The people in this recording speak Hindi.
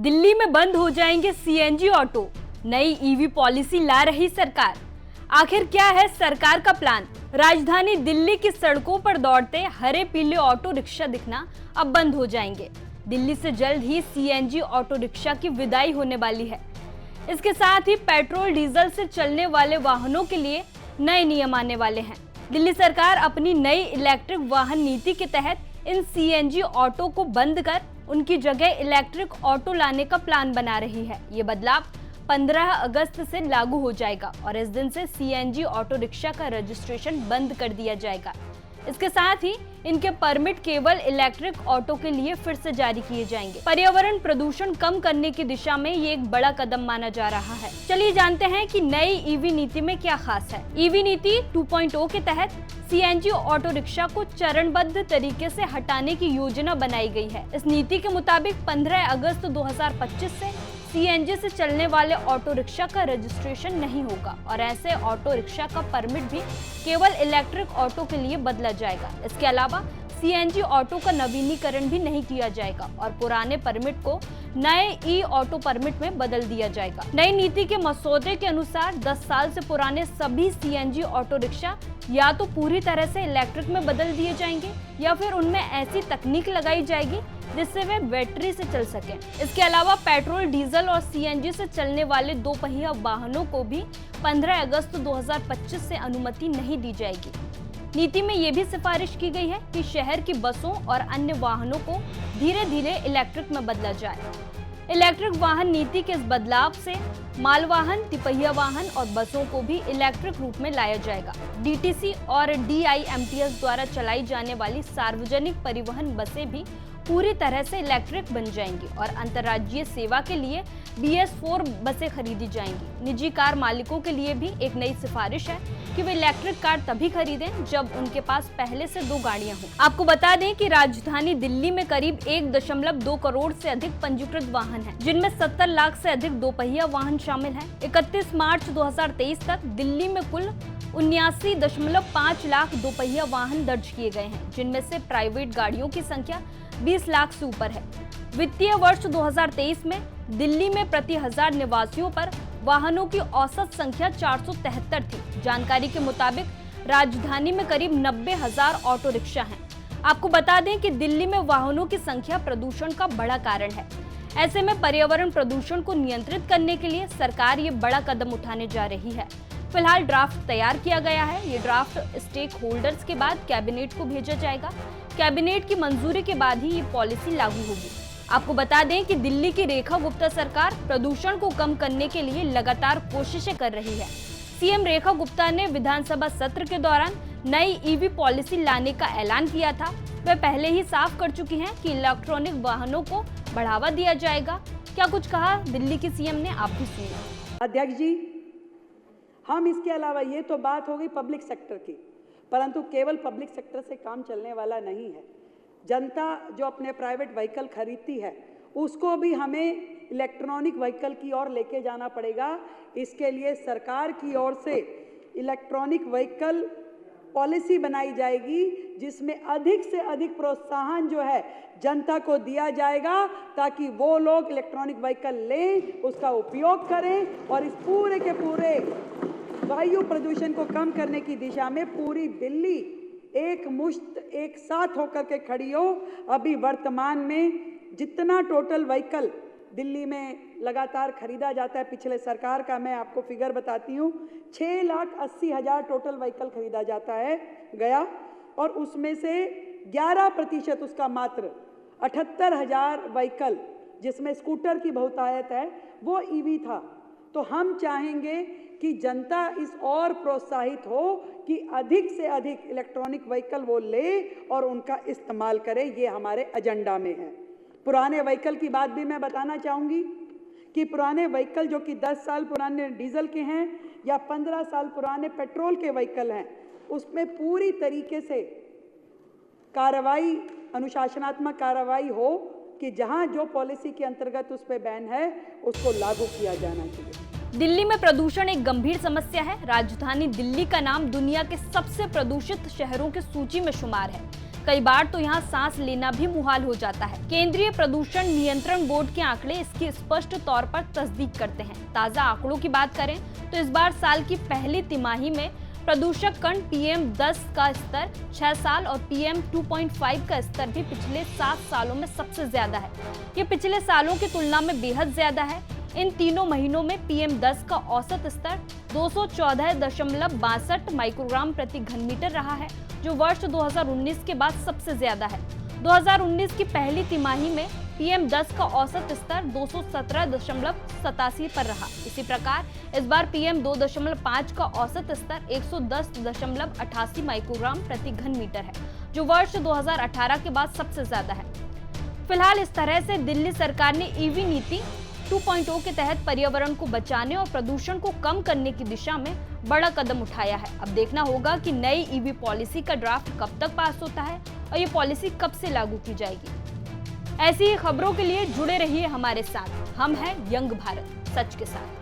दिल्ली में बंद हो जाएंगे सीएनजी ऑटो, नई ईवी पॉलिसी ला रही सरकार। आखिर क्या है सरकार का प्लान? राजधानी दिल्ली की सड़कों पर दौड़ते हरे पीले ऑटो रिक्शा दिखना अब बंद हो जाएंगे। दिल्ली से जल्द ही सीएनजी ऑटो रिक्शा की विदाई होने वाली है। इसके साथ ही पेट्रोल डीजल से चलने वाले वाहनों के लिए नए नियम आने वाले हैं। दिल्ली सरकार अपनी नई इलेक्ट्रिक वाहन नीति के तहत इन सीएनजी ऑटो को बंद कर उनकी जगह इलेक्ट्रिक ऑटो लाने का प्लान बना रही है। ये बदलाव 15 अगस्त से लागू हो जाएगा और इस दिन से सीएनजी ऑटो रिक्शा का रजिस्ट्रेशन बंद कर दिया जाएगा। इसके साथ ही इनके परमिट केवल इलेक्ट्रिक ऑटो के लिए फिर से जारी किए जाएंगे। पर्यावरण प्रदूषण कम करने की दिशा में ये एक बड़ा कदम माना जा रहा है। चलिए जानते हैं कि नई ईवी नीति में क्या खास है। ईवी नीति 2.0 के तहत सीएनजी ऑटो रिक्शा को चरणबद्ध तरीके से हटाने की योजना बनाई गई है। इस नीति के मुताबिक 15 अगस्त 2025 से सीएनजी से चलने वाले ऑटो रिक्शा का रजिस्ट्रेशन नहीं होगा और ऐसे ऑटो रिक्शा का परमिट भी केवल इलेक्ट्रिक ऑटो के लिए बदला जाएगा। इसके अलावा सीएनजी ऑटो का नवीनीकरण भी नहीं किया जाएगा और पुराने परमिट को नए ई ऑटो परमिट में बदल दिया जाएगा। नई नीति के मसौदे के अनुसार 10 साल से पुराने सभी सीएनजी ऑटो रिक्शा या तो पूरी तरह से इलेक्ट्रिक में बदल दिए जाएंगे या फिर उनमें ऐसी तकनीक लगाई जाएगी जिससे वे बैटरी से चल सकें। इसके अलावा पेट्रोल, डीजल और सीएनजी से चलने वाले 2 पहिया वाहनों को भी 15 अगस्त 2025 से अनुमति नहीं दी जाएगी। नीति में ये भी सिफारिश की गई है कि शहर की बसों और अन्य वाहनों को धीरे धीरे इलेक्ट्रिक में बदला जाए। इलेक्ट्रिक वाहन नीति के इस बदलाव से मालवाहन, तिपहिया वाहन और बसों को भी इलेक्ट्रिक रूप में लाया जाएगा। डीटीसी और डीआईएमटीएस द्वारा चलाई जाने वाली सार्वजनिक परिवहन बसें भी पूरी तरह से इलेक्ट्रिक बन जाएंगी और अंतर्राज्यीय सेवा के लिए BS4 बसें खरीदी जाएंगी। निजी कार मालिकों के लिए भी एक नई सिफारिश है कि वे इलेक्ट्रिक कार तभी खरीदें जब उनके पास पहले से 2 गाड़ियां हों। आपको बता दें कि राजधानी दिल्ली में करीब 1.2 करोड़ से अधिक पंजीकृत वाहन हैं, जिनमें 70 लाख से अधिक 2 पहिया वाहन शामिल हैं। 31 मार्च 2023 तक दिल्ली में कुल 79.5 लाख 2 पहिया वाहन दर्ज किए गए हैं, जिनमें से प्राइवेट गाड़ियों की संख्या 20 लाख से ऊपर है। वित्तीय वर्ष 2023 में दिल्ली में प्रति 1000 निवासियों पर वाहनों की औसत संख्या 473 थी। जानकारी के मुताबिक राजधानी में करीब 90,000 ऑटो रिक्शा हैं। आपको बता दें कि दिल्ली में वाहनों की संख्या प्रदूषण का बड़ा कारण है। ऐसे में पर्यावरण प्रदूषण को नियंत्रित करने के लिए सरकार ये बड़ा कदम उठाने जा रही है। फिलहाल ड्राफ्ट तैयार किया गया है। ये ड्राफ्ट स्टेक होल्डर्स के बाद कैबिनेट को भेजा जाएगा। कैबिनेट की मंजूरी के बाद ही ये पॉलिसी लागू होगी। आपको बता दें कि दिल्ली की रेखा गुप्ता सरकार प्रदूषण को कम करने के लिए लगातार कोशिशें कर रही है। सीएम रेखा गुप्ता ने विधानसभा सत्र के दौरान नई ईवी पॉलिसी लाने का ऐलान किया था। वे पहले ही साफ कर चुकी हैं कि इलेक्ट्रॉनिक वाहनों को बढ़ावा दिया जाएगा। क्या कुछ कहा दिल्ली के सीएम ने, आप भी सुनिए। अध्यक्ष जी, हम इसके अलावा ये तो बात हो गई पब्लिक सेक्टर की, परंतु केवल पब्लिक सेक्टर से काम चलने वाला नहीं है। जनता जो अपने प्राइवेट व्हीकल खरीदती है उसको भी हमें इलेक्ट्रॉनिक व्हीकल की ओर लेके जाना पड़ेगा। इसके लिए सरकार की ओर से इलेक्ट्रॉनिक व्हीकल पॉलिसी बनाई जाएगी, जिसमें अधिक से अधिक प्रोत्साहन जो है जनता को दिया जाएगा ताकि वो लोग इलेक्ट्रॉनिक व्हीकल लें, उसका उपयोग करें और इस पूरे के पूरे वायु प्रदूषण को कम करने की दिशा में पूरी दिल्ली एक मुश्त एक साथ होकर के खड़ी हो। अभी वर्तमान में जितना टोटल व्हीकल दिल्ली में लगातार खरीदा जाता है, पिछले सरकार का मैं आपको फिगर बताती हूँ, 6,80,000 टोटल व्हीकल खरीदा जाता है गया और उसमें से 11% उसका मात्र 78,000 व्हीकल, जिसमें स्कूटर की बहुतायत है, वो ईवी था। तो हम चाहेंगे कि जनता इस और प्रोत्साहित हो कि अधिक से अधिक इलेक्ट्रॉनिक व्हीकल वो ले और उनका इस्तेमाल करे। ये हमारे एजेंडा में है। पुराने व्हीकल की बात भी मैं बताना चाहूँगी कि पुराने व्हीकल जो कि 10 साल पुराने डीजल के हैं या 15 साल पुराने पेट्रोल के व्हीकल हैं, उसमें पूरी तरीके से कार्रवाई, अनुशासनात्मक कार्रवाई हो कि जहाँ जो पॉलिसी के अंतर्गत उस पर बैन है उसको लागू किया जाना चाहिए। दिल्ली में प्रदूषण एक गंभीर समस्या है। राजधानी दिल्ली का नाम दुनिया के सबसे प्रदूषित शहरों की सूची में शुमार है। कई बार तो यहाँ सांस लेना भी मुहाल हो जाता है। केंद्रीय प्रदूषण नियंत्रण बोर्ड के आंकड़े इसकी स्पष्ट तौर पर तस्दीक करते हैं। ताजा आंकड़ों की बात करें तो इस बार साल की पहली तिमाही में प्रदूषक कण PM10 का स्तर 6 साल और PM 2.5 का स्तर भी पिछले 7 सालों में सबसे ज्यादा है। ये पिछले सालों की तुलना में बेहद ज्यादा है। इन तीनों महीनों में PM10 का औसत स्तर 214.62 माइक्रोग्राम प्रति घन मीटर रहा है, जो वर्ष 2019 के बाद सबसे ज्यादा है। 2019 की पहली तिमाही में PM10 का औसत स्तर 217.87 पर रहा। इसी प्रकार इस बार PM 2.5 का औसत स्तर 110.88 माइक्रोग्राम प्रति घन मीटर है, जो वर्ष 2018 के बाद सबसे ज्यादा है। फिलहाल इस तरह से दिल्ली सरकार ने ईवी नीति 2.0 के तहत पर्यावरण को बचाने और प्रदूषण को कम करने की दिशा में बड़ा कदम उठाया है। अब देखना होगा कि नई ईवी पॉलिसी का ड्राफ्ट कब तक पास होता है और ये पॉलिसी कब से लागू की जाएगी। ऐसी ही खबरों के लिए जुड़े रहिए हमारे साथ। हम हैं यंग भारत, सच के साथ।